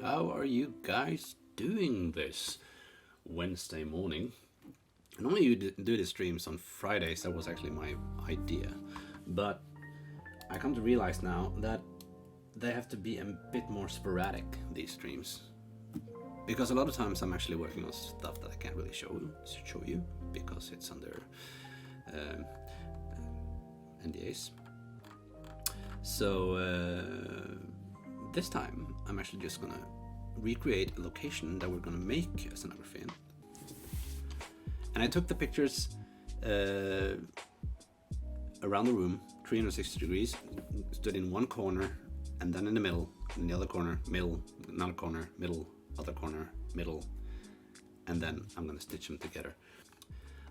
How are you guys doing this Wednesday morning? Normally you do the streams on Fridays. That was actually my idea, but I come to realize now that they have to be a bit more sporadic, these streams, because a lot of times I'm actually working on stuff that I can't really show you because it's under NDAs. So this time I'm actually just gonna recreate a location that we're gonna make a scenography in. And I took the pictures around the room, 360 degrees, stood in one corner, and then in the middle, in the other corner, middle, another corner, middle, other corner, middle, and then I'm gonna stitch them together.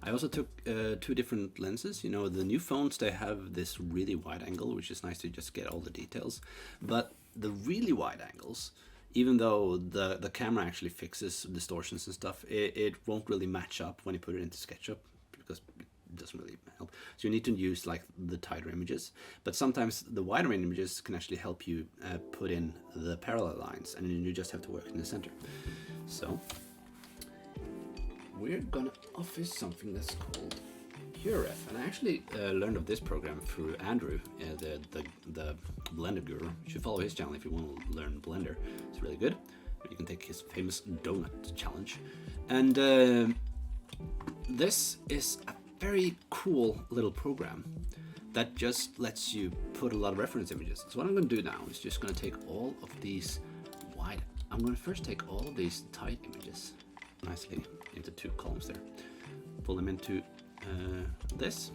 I also took two different lenses. You know, the new phones, they have this really wide angle, which is nice to just get all the details. But the really wide angles, even though the camera actually fixes distortions and stuff, it won't really match up when you put it into Sketchup because it doesn't really help. So you need to use like the tighter images. But sometimes the wider images can actually help you put in the parallel lines, and then you just have to work in the center. So we're gonna office something that's called PureRef, and I actually learned of this program through Andrew, the Blender guru. You should follow his channel if you want to learn Blender. It's really good. You can take his famous donut challenge, and this is a very cool little program that just lets you put a lot of reference images. So what I'm going to do now is just going to take all of these wide. I'm going to first take all of these tight images nicely into two columns there, pull them into this,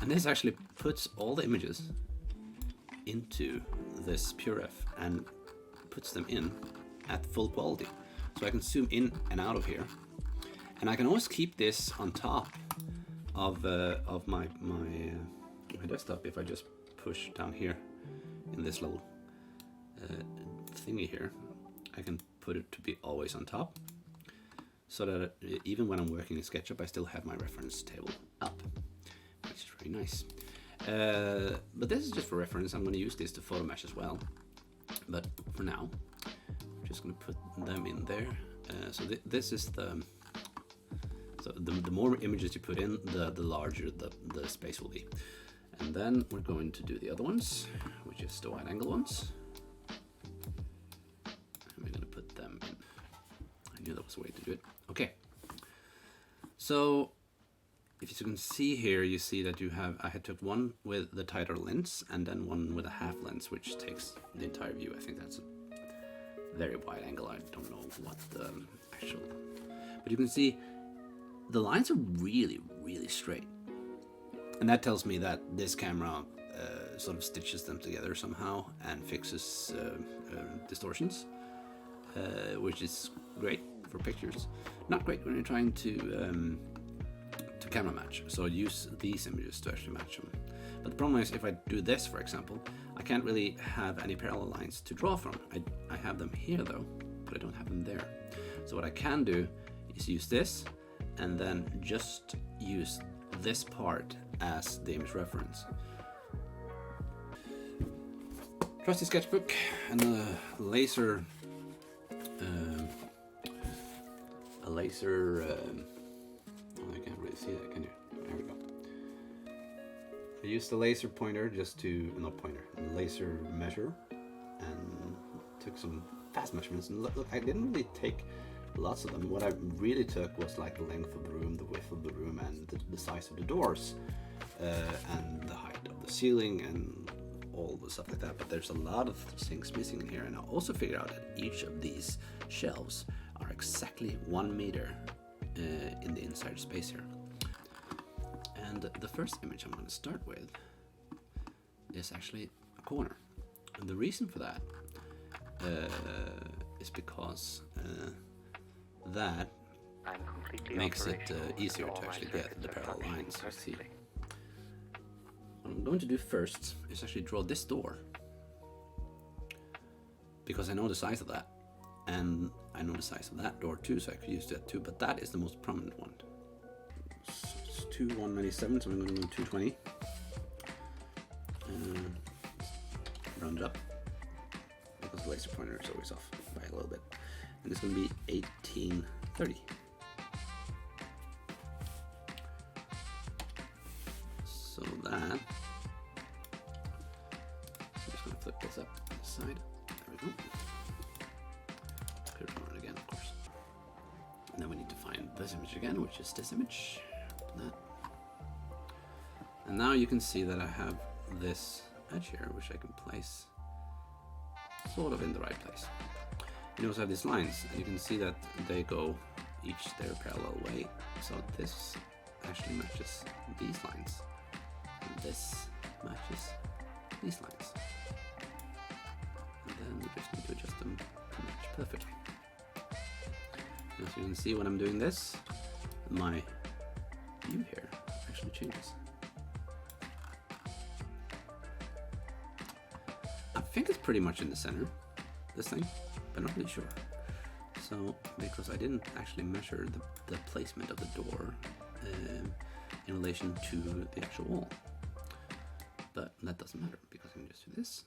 and this actually puts all the images into this PureRef and puts them in at full quality. So I can zoom in and out of here, and I can always keep this on top of my desktop. If I just push down here in this little thingy here, I can put it to be always on top, so that even when I'm working in SketchUp, I still have my reference table up, which is really nice. But this is just for reference. I'm going to use this to photo mesh as well. But for now, I'm just going to put them in there. So this is the more images you put in, the larger the space will be. And then we're going to do the other ones, which is the wide angle ones. And we're going to put them in. I knew that was a way to do it. Okay, so if you can see here, you see that you have, I had took one with the tighter lens and then one with a half lens, which takes the entire view. I think that's a very wide angle. I don't know what the actual, but you can see the lines are really, really straight. And that tells me that this camera sort of stitches them together somehow and fixes distortions, which is great for pictures. Not great when you're trying to camera match. So use these images to actually match them. But the problem is, if I do this, for example, I can't really have any parallel lines to draw from. I have them here though, but I don't have them there. So what I can do is use this and then just use this part as the image reference. Trusty sketchbook and a laser oh, I can't really see that, can you? There we go. I used the laser pointer just to, not pointer, laser measure, and took some fast measurements. And look, I didn't really take lots of them. What I really took was like the length of the room, the width of the room, and the size of the doors, and the height of the ceiling, and all the stuff like that. But there's a lot of things missing in here, and I also figured out that each of these shelves are exactly 1 meter in the inside space here. And the first image I'm going to start with is actually a corner. And the reason for that is because that makes it easier to actually get the parallel lines, you see. What I'm going to do first is actually draw this door, because I know the size of that, and I know the size of that door too, so I could use that too, but that is the most prominent one. It's 197, so I'm going to go 220. Round it up. because the laser pointer is always off by a little bit. And it's going to be 1830. So that, I'm just going to flip this up to the side. There we go. Put it on again, of course. And then we need to find this image again, which is this image. That. And now you can see that I have this edge here, which I can place sort of in the right place. You also have these lines, and you can see that they go each their parallel way. So this actually matches these lines, and this matches these lines. And then we just need to adjust them to match perfectly. As you can see, when I'm doing this, my view here actually changes. I think it's pretty much in the center, this thing, but I'm not really sure. So, because I didn't actually measure the placement of the door in relation to the actual wall. But that doesn't matter, because I can just do this.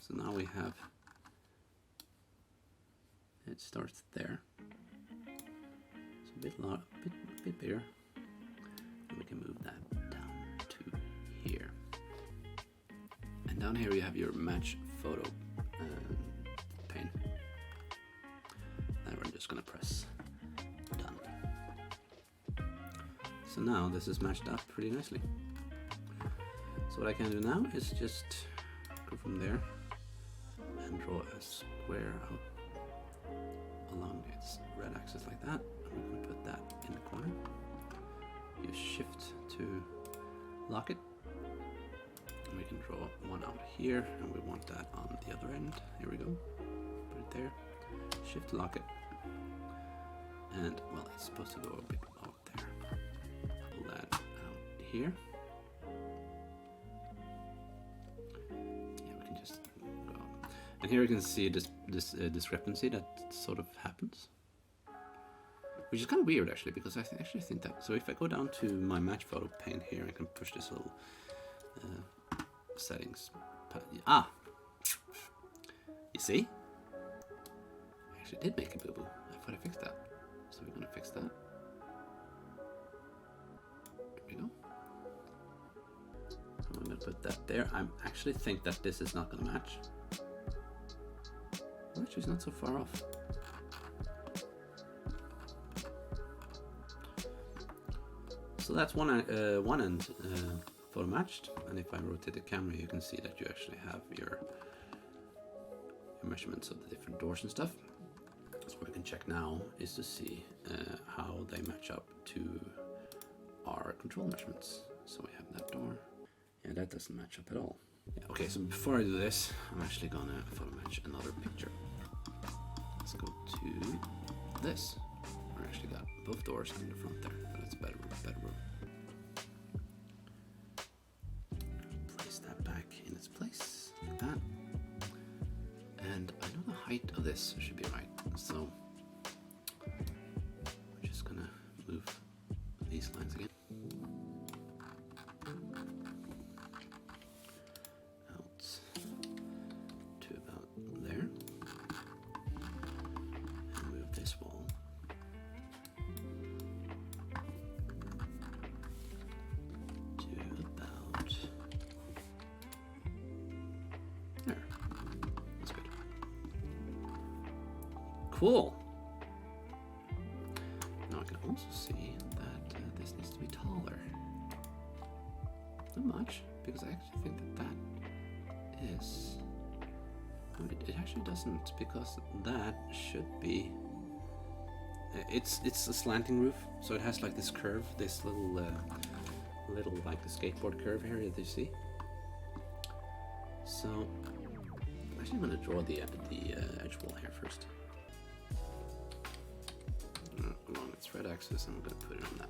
So now we have, it starts there. It's a bit bigger. And we can move that down to here. And down here you have your match photo pane. And we're just gonna press done. So now this is matched up pretty nicely. So what I can do now is just go from there and draw a square out along its red axis like that. And we're gonna put that in the corner. Use shift to lock it. And we can draw one out here, and we want that on the other end. Here we go. Put it there. Shift to lock it. And well, it's supposed to go a bit out there. Pull that out here. Yeah, we can just go. And here you can see this discrepancy that sort of happens. Which is kind of weird actually, because I actually think that, so if I go down to my match photo pane here, I can push this little settings. You see? I actually did make a boo-boo. I thought I fixed that. So we're gonna fix that. There we go. So I'm gonna put that there. I actually think that this is not gonna match. Well, actually, it's not so far off. So that's one end photo matched, and if I rotate the camera, you can see that you actually have your measurements of the different doors and stuff. So what we can check now is to see how they match up to our control measurements. So we have that door. Yeah, that doesn't match up at all. Yeah, okay, so before I do this, I'm actually gonna photo match another picture. Let's go to this. We actually got both doors in the front there, but it's a better room. Place that back in its place, like that. And I know the height of this should be right, so we're just gonna move these lines again. Out to about there. And move this wall there. That's good. Cool. Now I can also see that this needs to be taller. Not much, because I actually think that is... No, it actually doesn't, because that should be... It's a slanting roof, so it has like this curve, this little like a skateboard curve here that you see. So I'm actually going to draw the edge wall here first. Along its red axis, I'm going to put it on that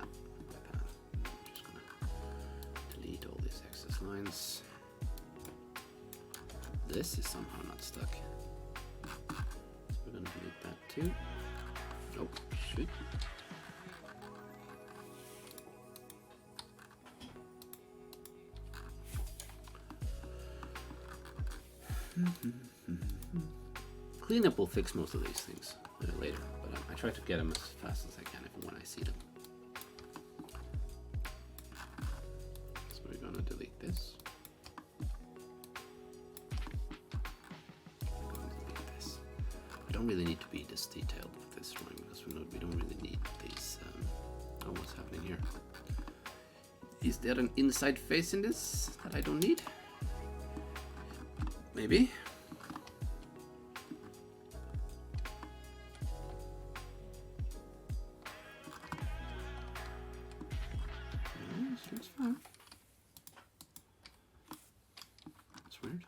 path. I'm just going to delete all these excess lines. This is somehow not stuck. So we're going to delete that too. Oh, shoot. cleanup will fix most of these things later, but I try to get them as fast as I can when I see them. So we're gonna delete this. We don't really need to be this detailed with this drawing because we don't really need these. Oh, what's happening here? Is there an inside face in this that I don't need? Maybe. No, this looks fine. That's weird.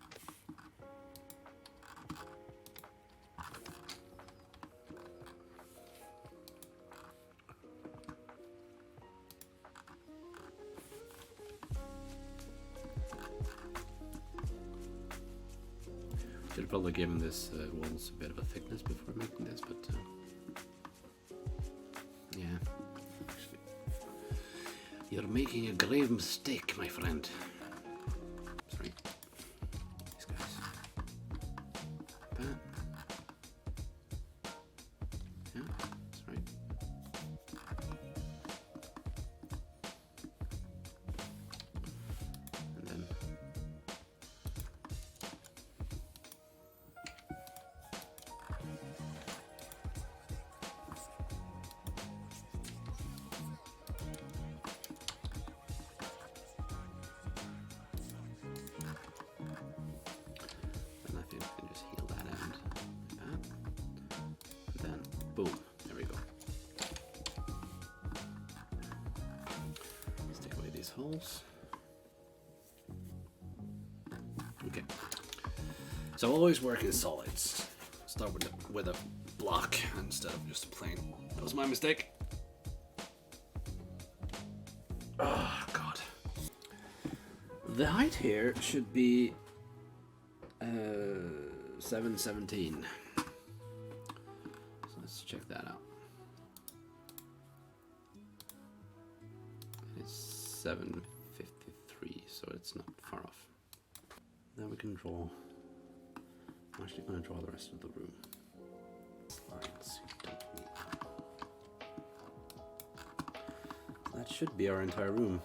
Should have probably given this walls a bit of a thickness before making this, but yeah, actually, you're making a grave mistake, my friend. Sorry, these guys. That. Yeah, that's right. And then. Boom, there we go. Let's take away these holes. Okay. So always work in solids. Start with a block instead of just a plane. That was my mistake. Oh god. The height here should be 717. Let's check that out. It's 753, so it's not far off. Then we can draw. I'm actually going to draw the rest of the room. Slides. That should be our entire room.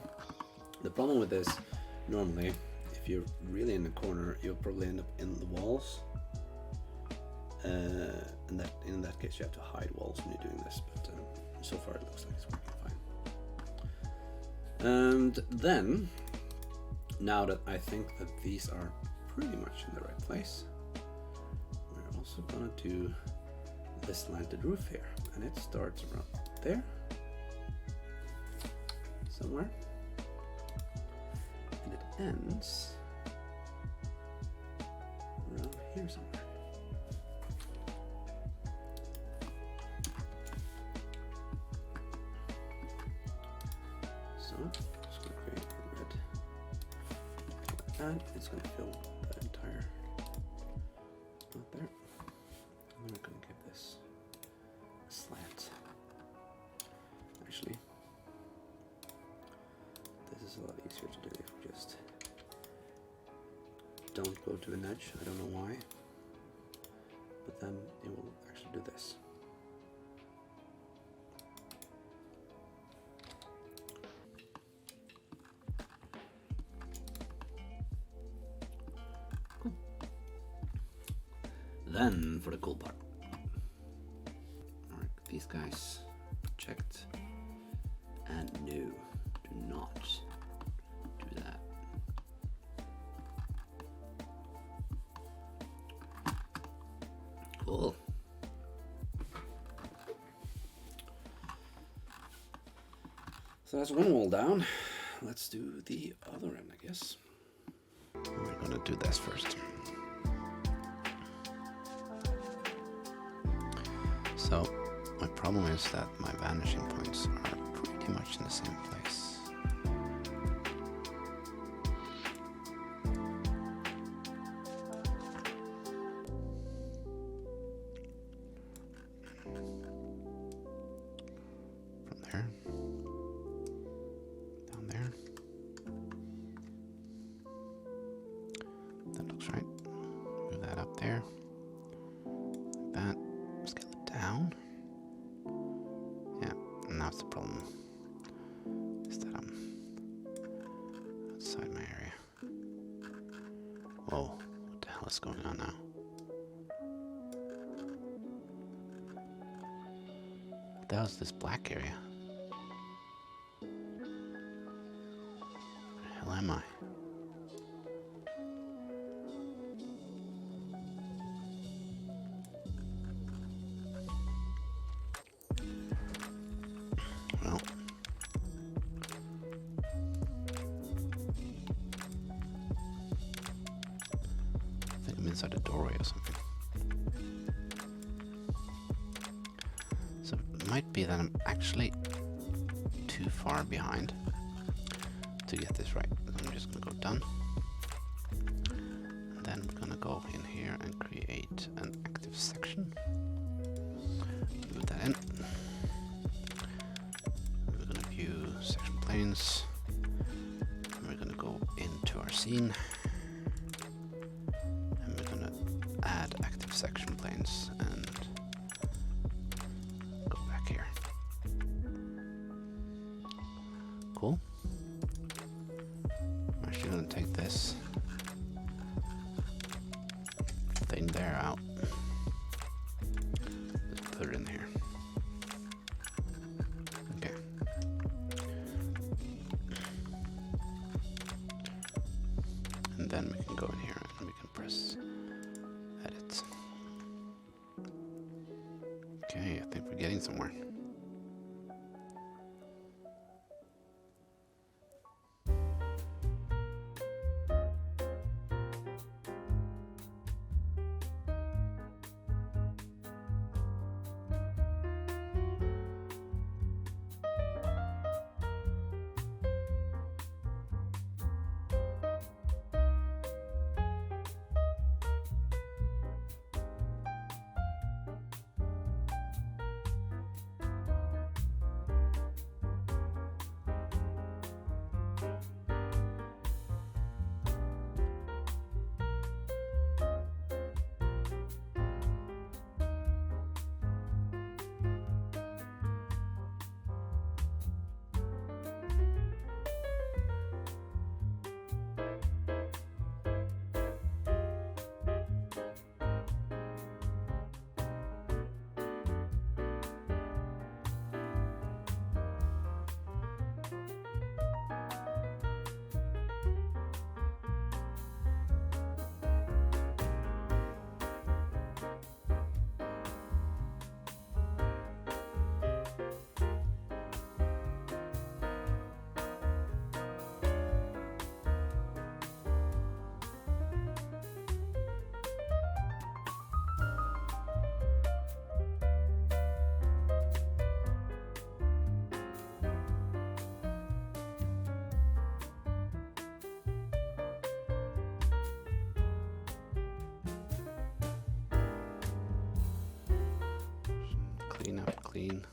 The problem with this, normally, if you're really in the corner, you'll probably end up in the walls. In that case, you have to hide walls when you're doing this, but so far it looks like it's working fine. And then, now that I think that these are pretty much in the right place, we're also gonna do the slanted roof here, and it starts around there, somewhere, and it ends around here somewhere. Just going to create a red, and it's going to fill the entire spot there. And then we're going to give this a slant. Actually, this is a lot easier to do if we just don't go to an edge. I don't know why, but then it will actually do this. Then for the cool part. Alright, these guys checked. And no, do not do that. Cool. So that's one wall down. Let's do the other end, I guess. We're gonna do this first. So my problem is that my vanishing points are pretty much in the same place. From there, down there. That looks right. Move that up there. Whoa, what the hell is going on now? What the hell is this black area? Where the hell am I? Well, I think I'm inside a doorway or something. So it might be that I'm actually too far behind to get this right. So I'm just gonna go done. And then I'm gonna go in here and create an active section. Move that in. We're gonna view section planes. And we're gonna go into our scene. And we're gonna add active section planes and go back here. Cool. I'm actually gonna take this thing there out. Let's put it in here. Okay. And then we can go in here and we can press edit. Okay, I think we're getting somewhere. Clean up, clean.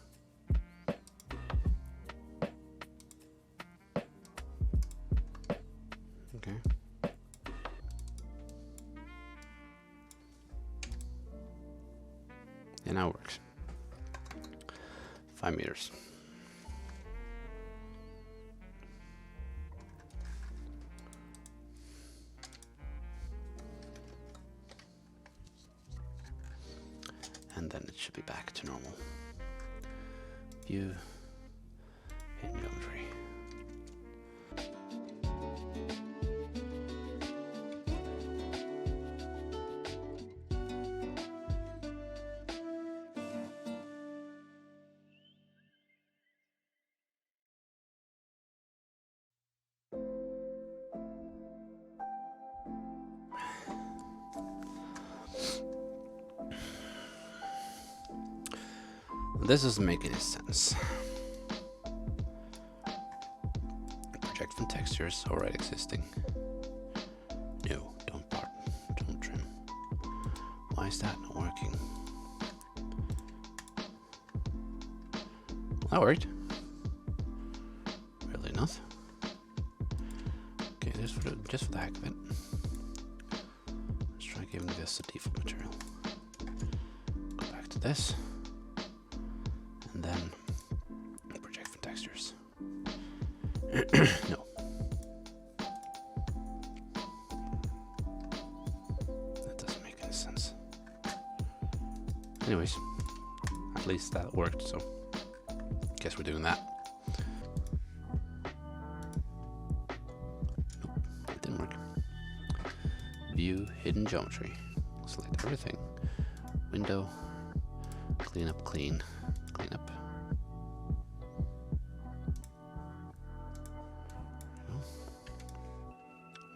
Okay. It now works. 5 meters. And then it should be back to normal. View, hidden geometry. This doesn't make any sense. Project from textures already existing. No, don't part, don't trim. Why is that not working? That worked. Really not. Okay, just for the heck of it. Let's try giving this a default material. Go back to this. And then project from textures. No. Anyways, at least that worked, so guess we're doing that. Nope, it didn't work. View, hidden geometry. Select everything. Window, clean up, clean up.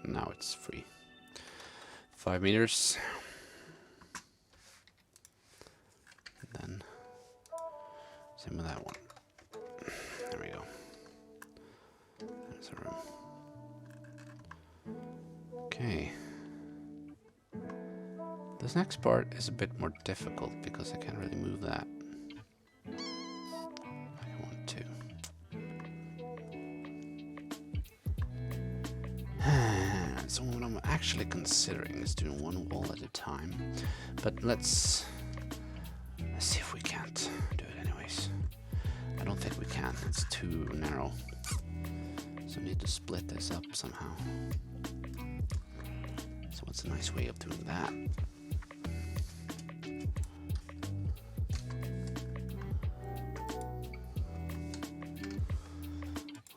Now it's free. 5 meters. And then same with that one. There we go. There's a room. Okay. This next part is a bit more difficult because I can't really move that. I want to. So what I'm actually considering is doing one wall at a time, but let's see if we can't do it anyways. I don't think we can, it's too narrow. So I need to split this up somehow. So what's a nice way of doing that?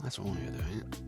That's one way of doing it.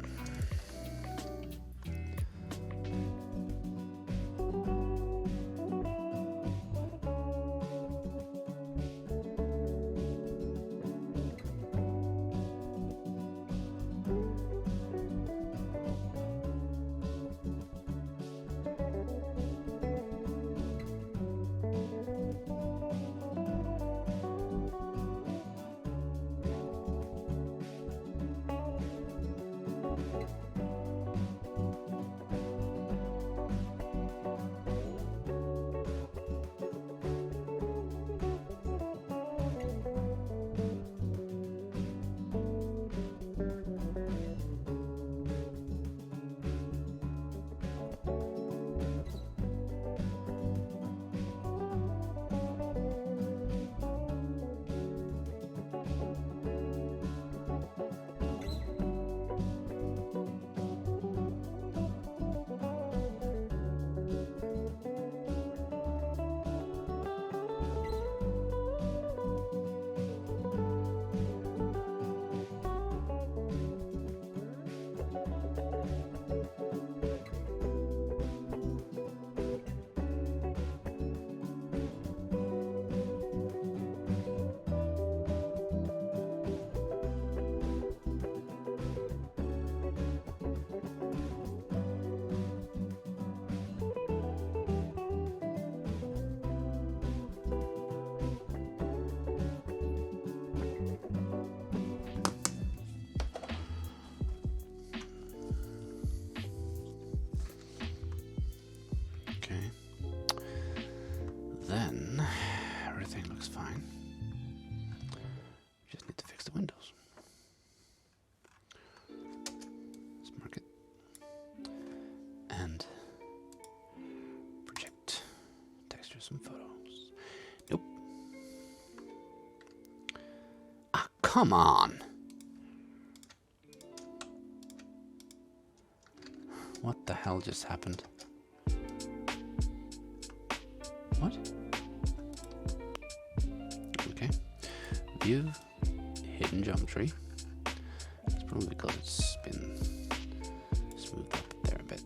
Then everything looks fine. Just need to fix the windows. Let's mark it. And project textures and photos. Nope. Ah, come on. What the hell just happened? What? Okay. View, hidden geometry. It's probably because it's been smoothed up there a bit.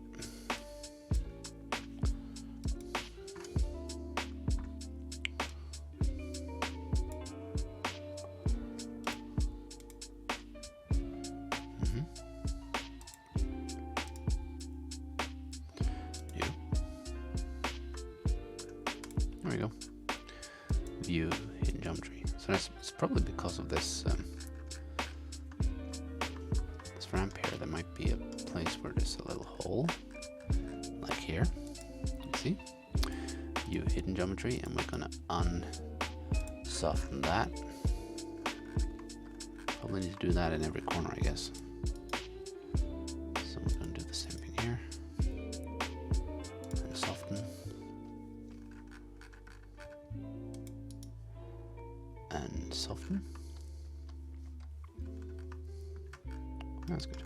There we go. View, hidden geometry. So it's probably because of this this ramp here. There might be a place where there's a little hole, like here. Let's see. View, hidden geometry, and we're gonna unsoften that. Probably need to do that in every corner, I guess. So we're gonna do the same thing here. And soften. And soften. That's good.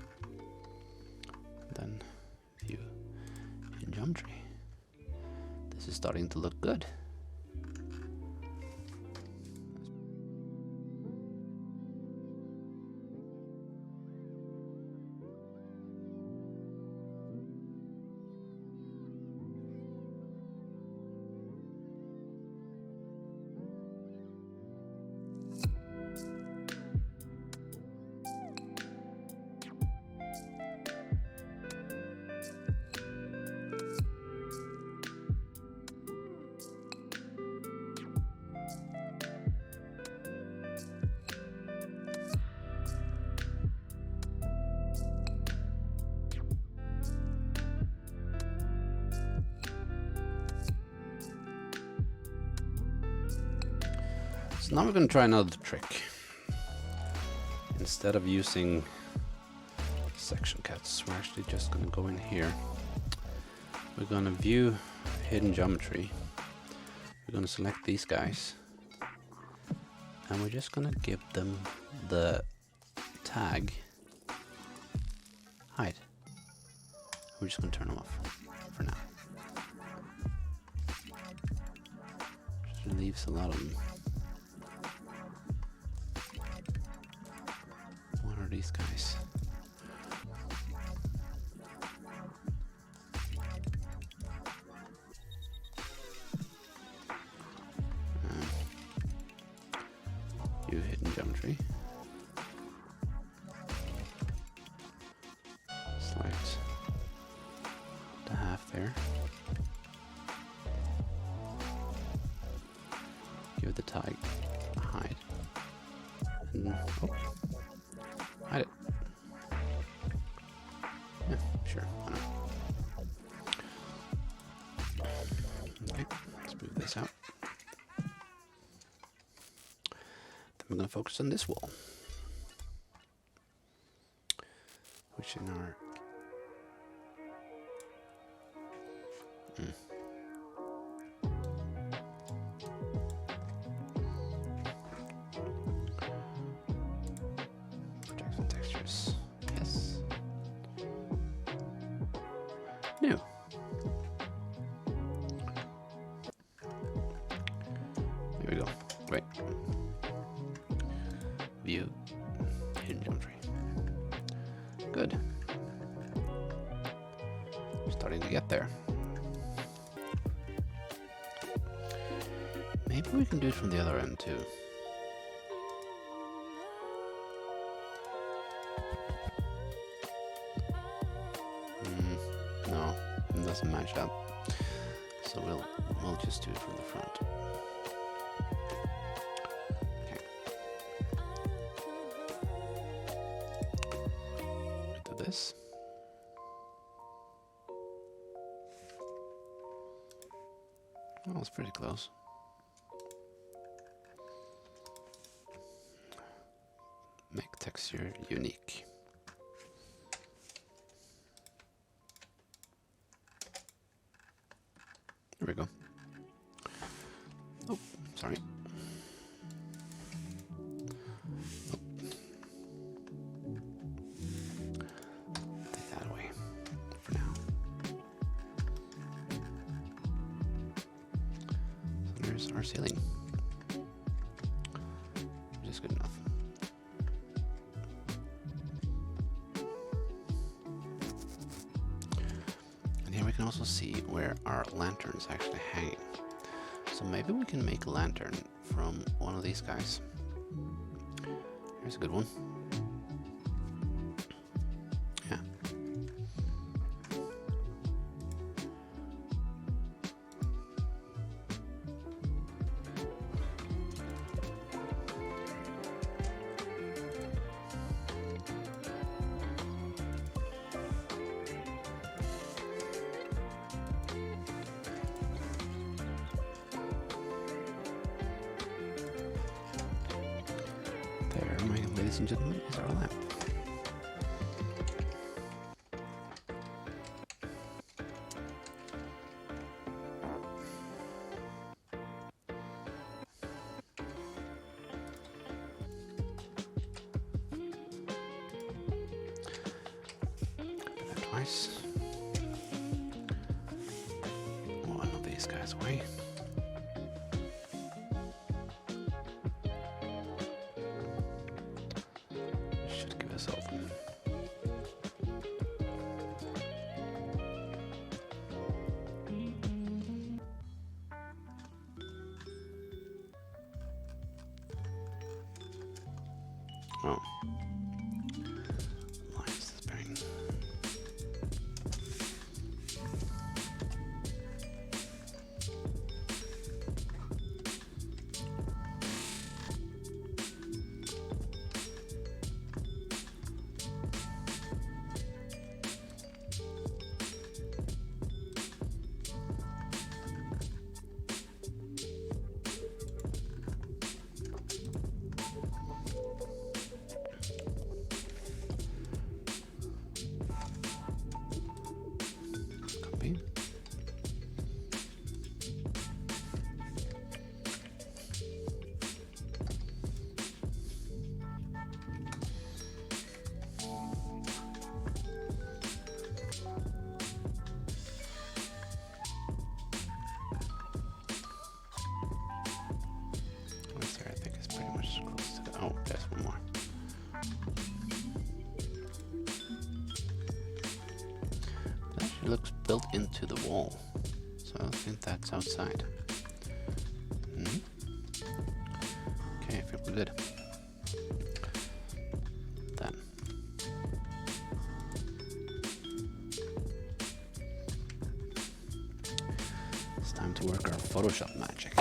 Then view in geometry. This is starting to look good. So now we're going to try another trick. Instead of using section cuts, we're actually just going to go in here. We're going to view hidden geometry. We're going to select these guys. And we're just going to give them the tag hide. We're just going to turn them off for now. Just leaves a lot of them. What are these guys? View hidden geometry. Select the half there. Give it the tag hide. And hide it. Yeah, sure, why not? Okay, let's move this out. Then we're going to focus on this wall, which in our projects and textures. Yes. New. Here we go. Great. View hidden geometry. Good. Starting to get there. Maybe we can do it from the other end too. No, it doesn't match up. So we'll just do it from the front. Okay. Do this. Well, it's pretty close. Make texture unique. There we go. Oh, sorry. Oh. Take that away for now. So there's our ceiling. Which is good enough. Here we can also see where our lantern is actually hanging. So maybe we can make a lantern from one of these guys. Here's a good one. Yeah. There, ladies and gentlemen, is our lamp. Put that twice. One of these guys away. Should give us open. Oh. Why is this bearing? built into the wall. So I think that's outside. Okay, I feel good. Then it's time to work our Photoshop magic.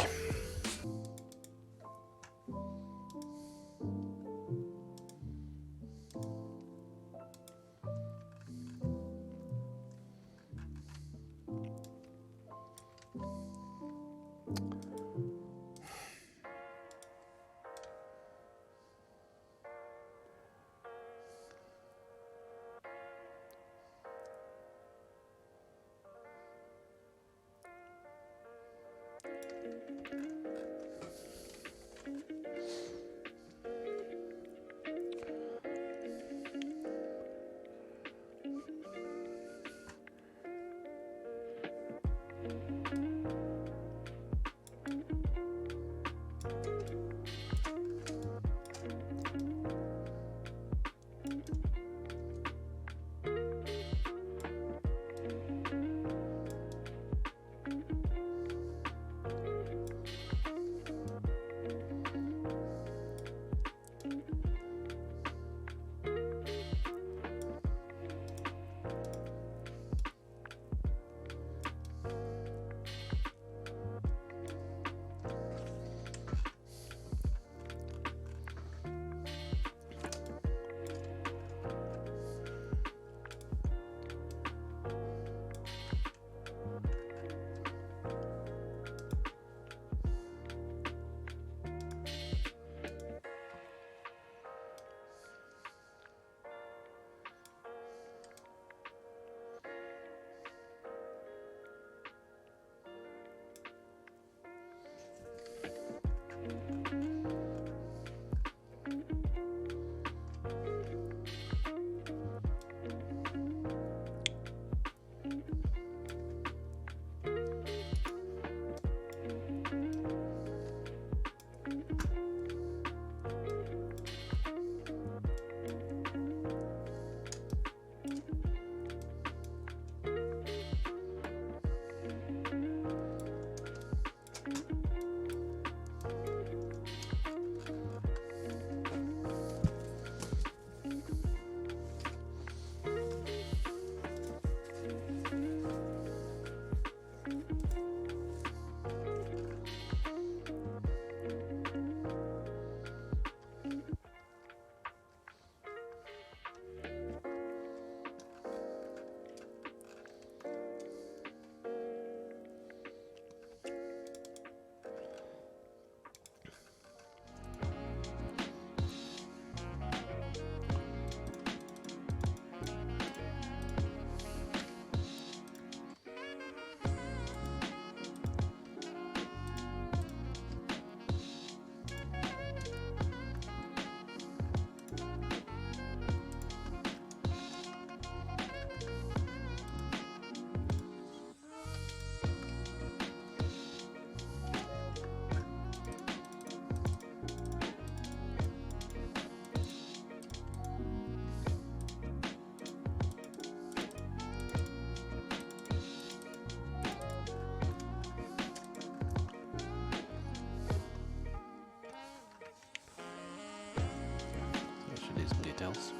details.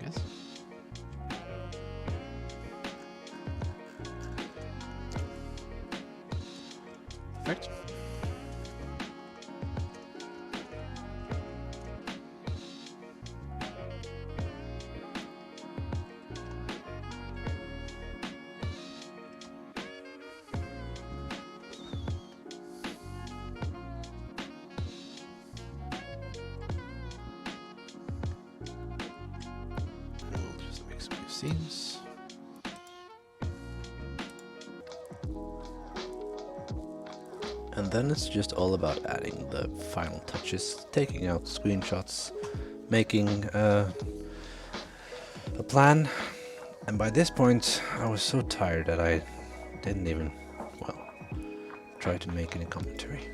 Yes. Perfect. I'll just make some new scenes. And then it's just all about adding the final touches, taking out screenshots, making a plan. And by this point, I was so tired that I didn't even, well, try to make any commentary.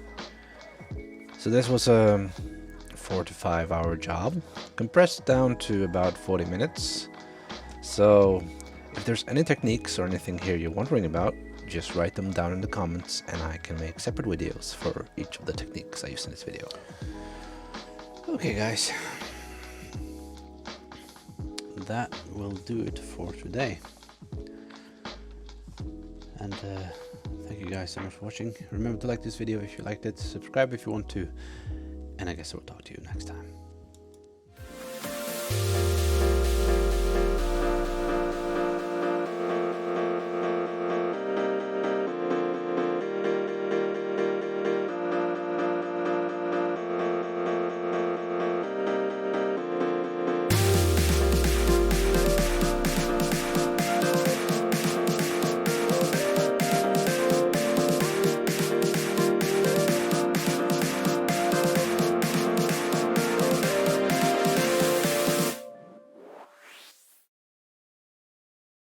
So this was a 4 to 5 hour job, compressed down to about 40 minutes. So If there's any techniques or anything here you're wondering about, just write them down in the comments and I can make separate videos for each of the techniques I use in this video. Okay guys, that will do it for today. And thank you guys so much for watching. Remember to like this video if you liked it, subscribe if you want to, and I guess I will talk to you next time.